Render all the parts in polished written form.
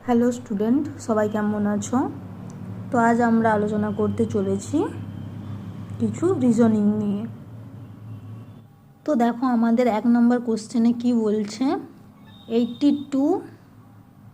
Hello student, সবাই কেমন আছো? তো আজ আমরা আলোচনা করতে চলেছি কিছু রিজনিং নিয়ে। তো দেখো আমাদের 1 নম্বর কোশ্চেনে কি বলছে, 82,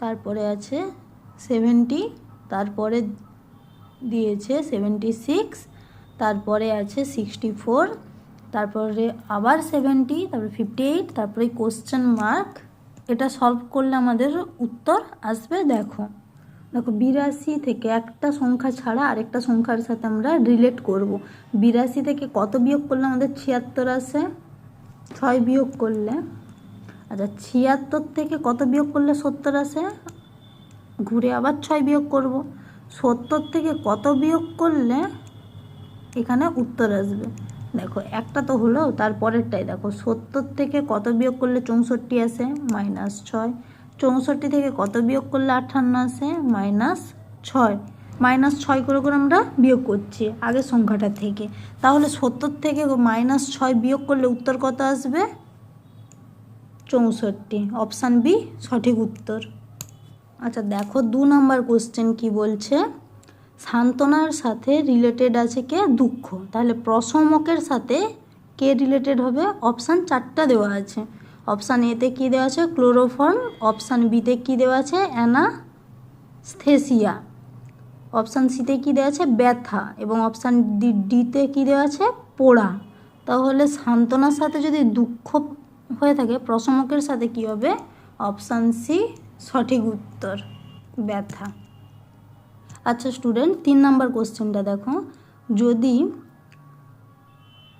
তারপরে আছে 70, তারপরে দিয়েছে 76, তারপরে আছে 64, তারপরে আবার 70, তারপরে 58, তারপরে কোশ্চেন মার্ক। এটা সলভ করলে আমাদের উত্তর আসবে। দেখো 82 থেকে একটা সংখ্যা ছাড়া আরেকটা সংখ্যার সাথে আমরা রিলেট করব। 82 থেকে কত বিয়োগ করলে আমাদের 76 আসে? 6 বিয়োগ করলে। আচ্ছা, 76 থেকে কত বিয়োগ করলে 70 আসে? ঘুরে আবার 6 বিয়োগ করব। 70 থেকে কত বিয়োগ করলে এখানে উত্তর আসবে? দেখো একটা তো হলো, তারপরেরটাই দেখো, 70 থেকে কত বিয়োগ করলে 64 আসে? -6। 64 থেকে কত বিয়োগ করলে 58 আসে? -6। -6 করে করে আমরা বিয়োগ করছি আগের সংখ্যাটা থেকে। তাহলে 70 থেকে -6 বিয়োগ করলে উত্তর কত আসবে? 64। অপশান বি সঠিক উত্তর। আচ্ছা দেখো 2 নম্বর কোশ্চেন কি বলছে, সান্ত্বনার সাথে রিলেটেড আছে কে? দুঃখ। তাহলে প্রশমকের সাথে কে রিলেটেড হবে? অপশান 4টা দেওয়া আছে। অপশান এতে কী দেওয়া আছে? ক্লোরোফর্ম। অপশান বিতে কী দেওয়া আছে? অ্যানাস্থেসিয়া। অপশান সিতে কী দেওয়া আছে? ব্যথা। এবং অপশান ডিতে কী দেওয়া আছে? পোড়া। তাহলে সান্ত্বনার সাথে যদি দুঃখ হয়ে থাকে, প্রশমকের সাথে কী হবে? অপশান সি সঠিক উত্তর, ব্যথা। আচ্ছা স্টুডেন্ট 3 নম্বর কোশ্চেনটা দেখো, যদি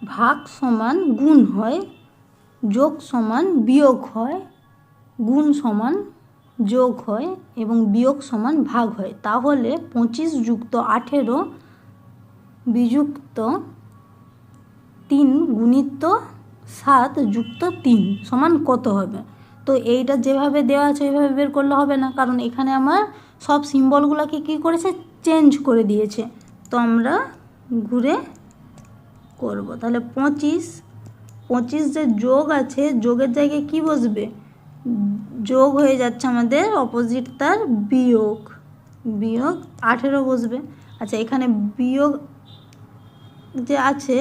ভাগ সমান গুণ হয়, যোগ সমান বিয়োগ হয়, গুণ সমান যোগ হয় এবং বিয়োগ সমান ভাগ হয়, তাহলে 25 যুক্ত 18 বিযুক্ত 3 গুণিত 7 যুক্ত 3 সমান কত হবে? তো এইটা যেভাবে দেওয়া আছে ওইভাবে বের করলে হবে না, কারণ এখানে আমার সব সিম্বলগুলোকে কী করেছে? চেঞ্জ করে দিয়েছে। তো আমরা ঘুরে করব। তাহলে 25 যে যোগ আছে, যোগের জায়গায় কি বসবে? যোগ হয়ে যাচ্ছে আমাদের অপোজিট তার বিয়োগ, 18 বসবে। আচ্ছা এখানে বিয়োগ যে আছে,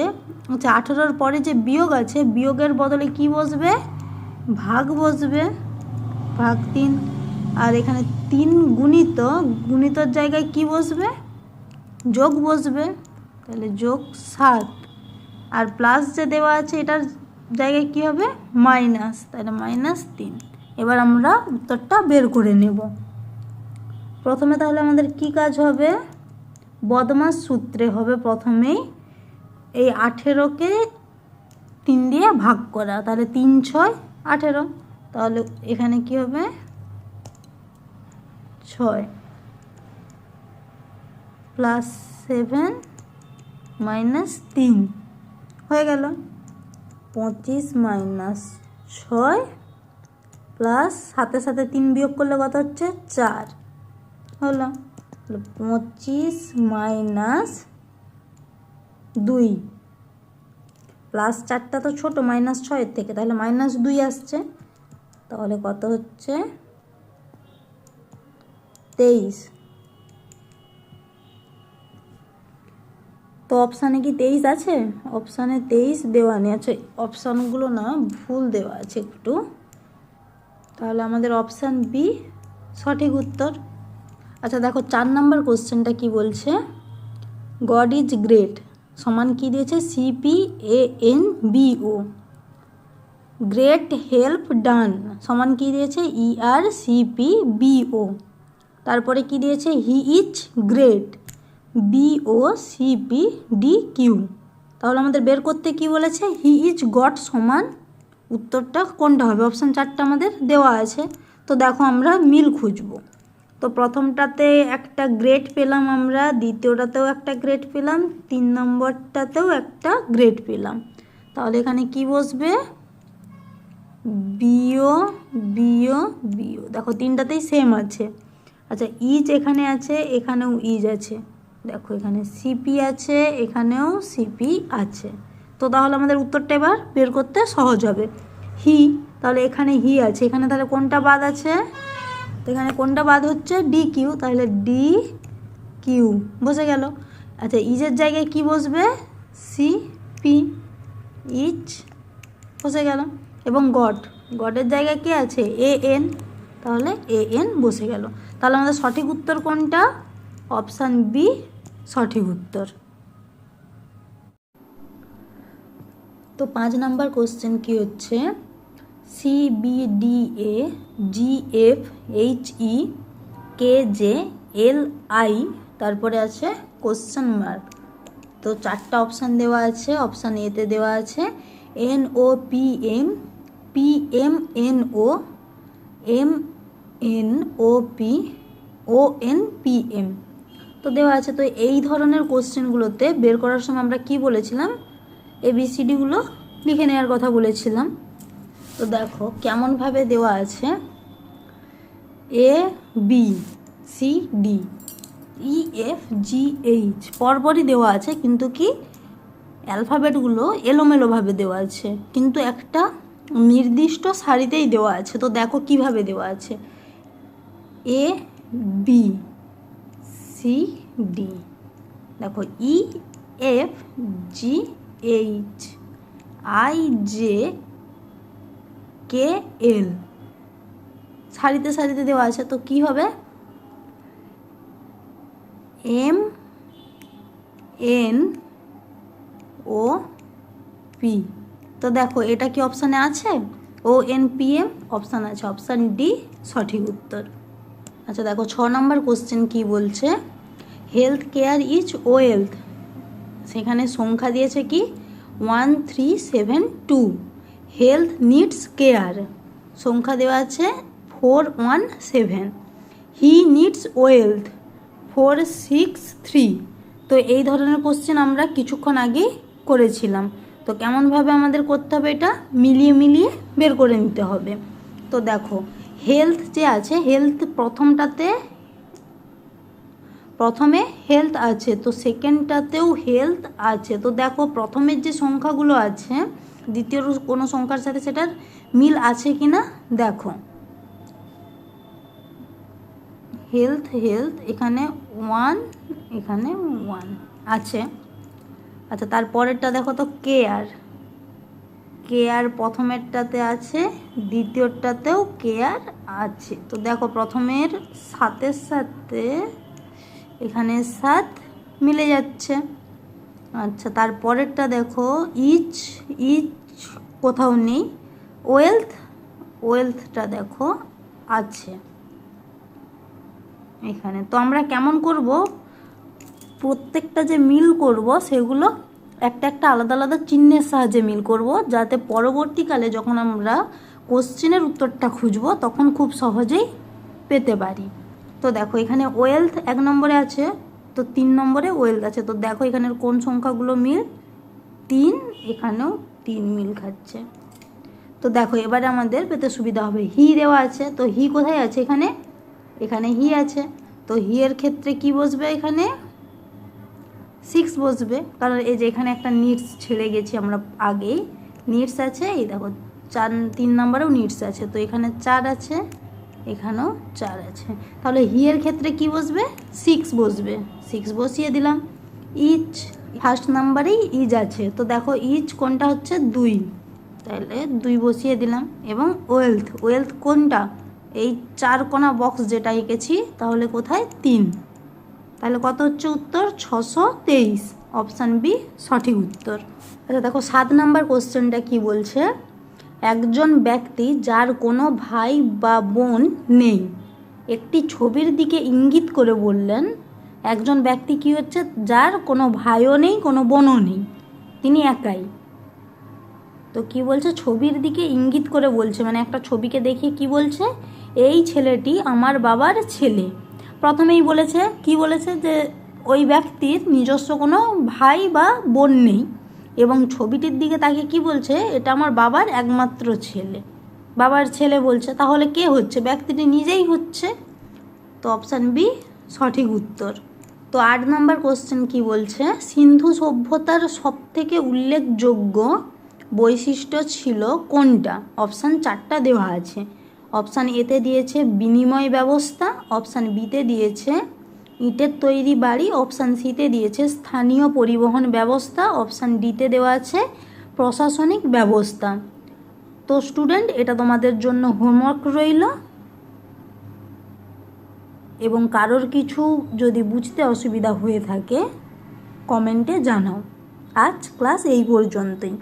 আচ্ছা 18-র পরে যে বিয়োগ আছে, বিয়োগের বদলে কি বসবে? ভাগ বসবে, ভাগ 3। আর এখানে 3 গুণিতর জায়গায় কি বসবে? যোগ বসবে, তাহলে যোগ 7। আর প্লাস যে দেওয়া আছে এটার জায়গায় কি হবে? মাইনাস, তাহলে -3। এবার আমরা উত্তরটা বের করে নেব। প্রথমে তাহলে আমাদের কি কাজ হবে? বদমাস সূত্রে হবে প্রথমেই এই 18কে 3 দিয়ে ভাগ করা। তাহলে 3 6 18। তাহলে এখানে কি হবে? 6 + 7 - 3 হয়ে গেল। 25 - 6 প্লাস সাথে সাথে 3 বিয়োগ করলে কত হচ্ছে? 4 হলো। 25 - 2 প্লাস 4টা তো ছোটো -6 থেকে, তাহলে -2 আসছে। তাহলে কত হচ্ছে? 23। তো অপশানে কি 23 আছে? অপশানে 23 দেওয়া নেই। আচ্ছা অপশানগুলো না ভুল দেওয়া আছে একটু, তাহলে আমাদের অপশান বি সঠিক উত্তর। আচ্ছা দেখো 4 নম্বর কোশ্চেনটা কি বলছে, গড ইজ গ্রেট সমান কি দিয়েছে? CPANBO। গ্রেট হেল্প ডান সমান কি দিয়েছে? ERCPBO। তারপরে কি দিয়েছে? He is great, BOCPDQ। তাহলে আমাদের বের করতে কি বলেছে? হি ইজ গড সমান উত্তরটা কোনটা হবে? অপশান 4টা আমাদের দেওয়া আছে। তো দেখো আমরা মিল খুঁজবো। তো প্রথমটাতে একটা গ্রেড পেলাম আমরা, দ্বিতীয়টাতেও একটা গ্রেড পেলাম, 3 নম্বরটাতেও একটা গ্রেড পেলাম। তাহলে এখানে কি বসবে? B O B O B O. দেখো 3টাতেই সেম আছে। আচ্ছা ইজ এখানে আছে, এখানেও ইজ আছে। দেখো এখানে সিপি আছে, এখানেও সিপি আছে। তো তাহলে আমাদের উত্তরটা এবার বের করতে সহজ হবে। হি, তাহলে এখানে হি আছে, এখানে তাহলে কোনটা বাদ আছে? তো এখানে কোনটা বাদ হচ্ছে, ডি কিউ, তাহলে ডি কিউ বসে গেল। আচ্ছা ইজের জায়গায় কি বসবে, সি পি, ইচ বসে গেল। এবং গডের জায়গায় কি আছে, এ এন, তাহলে এ এন বসে গেল। তাহলে আমাদের সঠিক উত্তর কোনটা, অপশান বি সঠিক উত্তর। তো 5 নাম্বার কোশ্চেন কি হচ্ছে, C B D A G F H E K J L I, তারপরে আছে কোশ্চেন মার্ক। তো 4টা অপশান দেওয়া আছে। অপশান এতে দেওয়া আছে N O P M, P M N O, M N O P, O N P M তো দেওয়া আছে। তো এই ধরনের কোশ্চেনগুলোতে বের করার সময় আমরা কি বলেছিলাম, এবিসিডিগুলো লিখে নেওয়ার কথা বলেছিলাম। তো দেখো কেমনভাবে দেওয়া আছে, A B C D E F G H পরপরই দেওয়া আছে, কিন্তু কি অ্যালফাবেটগুলো এলোমেলোভাবে দেওয়া আছে, কিন্তু একটা নির্দিষ্ট সারিতেই দেওয়া আছে। তো দেখো কিভাবে দেওয়া আছে, এ বি সি ডি, দেখো E F G H I J K L সারিতে সারিতে দেওয়া আছে। তো কি হবে, এম এন ও পি। তো দেখো এটা কি অপশানে আছে, O N P M option আছে, অপশান ডি সঠিক উত্তর। আচ্ছা দেখো 6 নম্বর কোশ্চেন কি বলছে, হেলথ কেয়ার ইজ ওয়েলথ, সেখানে সংখ্যা দিয়েছে কি 1372, হেলথ নিডস কেয়ার সংখ্যা দেওয়া আছে 417, হি নিডস ওয়েলথ 463। তো এই ধরনের কোশ্চেন আমরা কিছুক্ষণ আগে করেছিলাম। তো কেমনভাবে আমাদের করতে হবে, এটা মিলিয়ে মিলিয়ে বের করে নিতে হবে। তো দেখো হেলথ যে আছে, হেলথ প্রথমে হেলথ আছে, তো সেকেন্ডটাতেও হেলথ আছে। তো দেখো প্রথমের যে সংখ্যাগুলো আছে দ্বিতীয় কোনো সংখ্যার সাথে সেটার মিল আছে কি না দেখো, হেলথ এখানে 1, এখানে 1 আছে। আচ্ছা তারপরেরটা দেখো, তো কেয়ার প্রথমেরটাতে আছে, দ্বিতীয়টাতেও কেয়ার আছে। তো দেখো প্রথমের সাথের সাথে এখানে 7 মিলে যাচ্ছে। আচ্ছা তারপরেরটা দেখো, ইচ কোথাও নেই, ওয়েলথটা দেখো আছে এখানে। তো আমরা কেমন করব, প্রত্যেকটা যে মিল করব সেগুলো একটা একটা আলাদা আলাদা চিহ্নের সাহায্যে মিল করব, যাতে পরবর্তীকালে যখন আমরা কোশ্চেনের উত্তরটা খুঁজব তখন খুব সহজেই পেতে পারি। তো দেখো এখানে ওয়েলথ 1 নম্বরে আছে, তো 3 নম্বরে ওয়েলথ আছে। তো দেখো এখানের কোন সংখ্যাগুলো মিল, 3, এখানেও 3 মিল খাচ্ছে। তো দেখো এবারে আমাদের পেতে সুবিধা হবে, হি দেওয়া আছে, তো হি কোথায় আছে, এখানে হি আছে। তো হি এর ক্ষেত্রে কি বসবে, এখানে 6 বসবে, কারণ এই যে এখানে একটা নিডস ছেড়ে গেছি আমরা আগেই, নিডস আছে, এই দেখো 3 নম্বরেও নিডস আছে, তো এখানে 4 আছে, এখানেও 4 আছে। তাহলে হি এর ক্ষেত্রে কি বসবে, 6 বসবে, 6 বসিয়ে দিলাম। ইচ ফার্স্ট নাম্বারেই ইজ আছে, তো দেখো ইচ কোনটা হচ্ছে 2, তাহলে 2 বসিয়ে দিলাম। এবং ওয়েলথ কোনটা, এই 4 কোণা বক্স যেটা এঁকেছি, তাহলে কোথায় 3, তাহলে কত হচ্ছে উত্তর 623, অপশান বি সঠিক উত্তর। আচ্ছা দেখো 7 নাম্বার কোশ্চেনটা কি বলছে, একজন ব্যক্তি যার কোনো ভাই বা বোন নেই একটি ছবির দিকে ইঙ্গিত করে বললেন, একজন ব্যক্তি কি হচ্ছে, যার কোনো ভাইও নেই কোনো বোনও নেই, তিনি একাই। তো কি বলছে, ছবির দিকে ইঙ্গিত করে বলছে, মানে একটা ছবিকে দেখিয়ে কি বলছে, এই ছেলেটি আমার বাবার ছেলে। প্রথমেই বলেছে কি বলেছে, যে ওই ব্যক্তির নিজস্ব কোনো ভাই বা বোন নেই, এবং ছবিটির দিকে তাকে কি বলছে, এটা আমার বাবার একমাত্র ছেলে, বাবার ছেলে বলছে। তাহলে কে হচ্ছে, ব্যক্তিটি নিজেই হচ্ছে। তো অপশান বি সঠিক উত্তর। তো 8 নম্বর কোশ্চেন কি বলছে, সিন্ধু সভ্যতার সবথেকে উল্লেখযোগ্য বৈশিষ্ট্য ছিল কোনটা, অপশান 4টা দেওয়া আছে, অপশান এতে দিয়েছে বিনিময় ব্যবস্থা, অপশান বিতে দিয়েছে ইটের তৈরি বাড়ি, অপশান সিতে দিয়েছে স্থানীয় পরিবহন ব্যবস্থা, অপশান ডিতে দেওয়া আছে প্রশাসনিক ব্যবস্থা। তো স্টুডেন্ট, এটা তোমাদের জন্য হোমওয়ার্ক রইল, এবং কারোর কিছু যদি বুঝতে অসুবিধা হয়ে থাকে কমেন্টে জানাও। আজ ক্লাস এই পর্যন্তই।